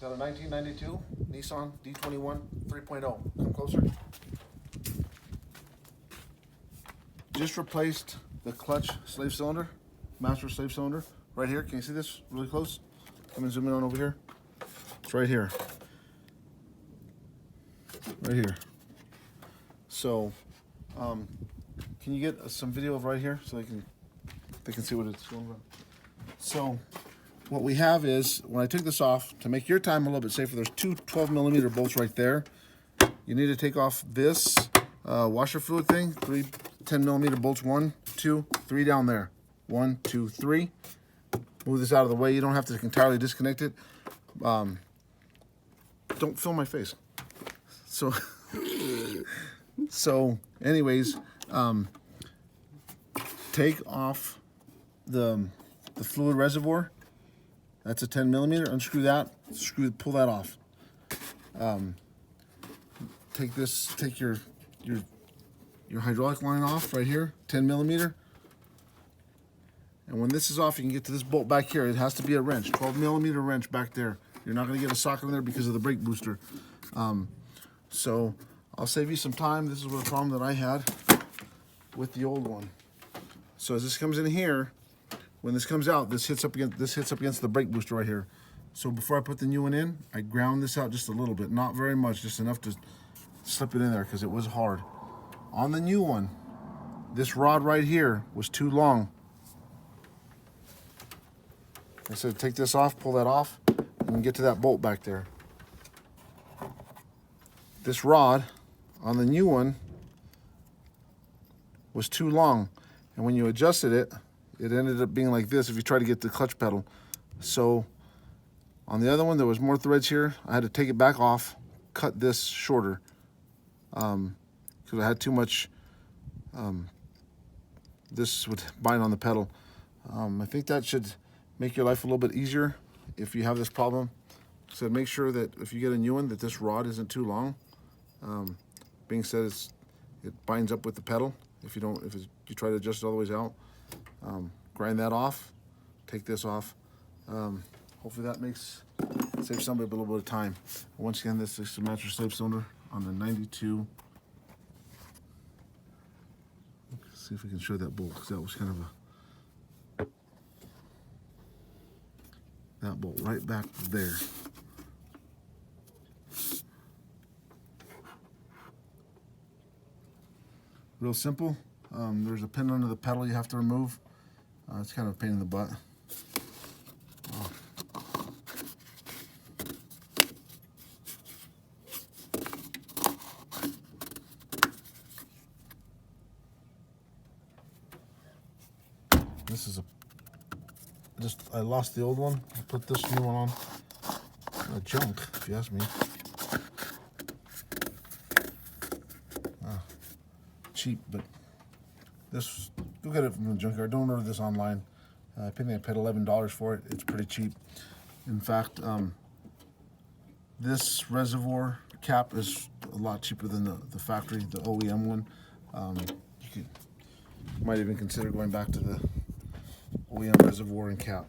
Got a 1992 Nissan D21 3.0. Come closer. Just replaced the clutch slave cylinder, master slave cylinder, right here. Can you see this really close? Come and zoom in on over here. It's right here. Right here. So, can you get some video of right here so they can see what it's going on? So, what we have is, when I took this off, to make your time a little bit safer, there's two 12mm bolts right there. You need to take off this washer fluid thing, three 10mm bolts, 1, 2, 3 down there. 1, 2, 3. Move this out of the way. You don't have to entirely disconnect it. Don't film my face. So anyways, take off the fluid reservoir. That's a 10mm. Unscrew that. Pull that off. Take your hydraulic line off right here, 10mm. And when this is off, you can get to this bolt back here. It has to be a wrench, 12mm wrench back there. You're not going to get a socket in there because of the brake booster. So I'll save you some time. This is what a problem that I had with the old one. So as this comes in here, when this comes out, this hits up against the brake booster right here. So before I put the new one in, I ground this out just a little bit, not very much, just enough to slip it in there because it was hard. On the new one, this rod right here was too long. I said take this off, pull that off, and get to that bolt back there. This rod on the new one was too long, and when you adjusted it, it ended up being like this if you try to get the clutch pedal. So on the other one, there was more threads here. I had to take it back off, cut this shorter, because I had too much. This would bind on the pedal. I think that should make your life a little bit easier if you have this problem. So make sure that if you get a new one, that this rod isn't too long. Being said, it binds up with the pedal. If you try to adjust it all the ways out, grind that off, take this off. Hopefully that saves somebody a little bit of time. Once again, this is the master slave cylinder on the 92. Let's see if we can show that bolt, because that was kind of that bolt right back there. Real simple. There's a pin under the pedal you have to remove. It's kind of a pain in the butt. This is I lost the old one. I put this new one on. Junk, if you ask me. Cheap, but go get it from the junkyard. Don't order this online. I think I paid $11 for it. It's pretty cheap. In fact, this reservoir cap is a lot cheaper than the factory, the OEM one. You might even consider going back to the OEM reservoir and cap.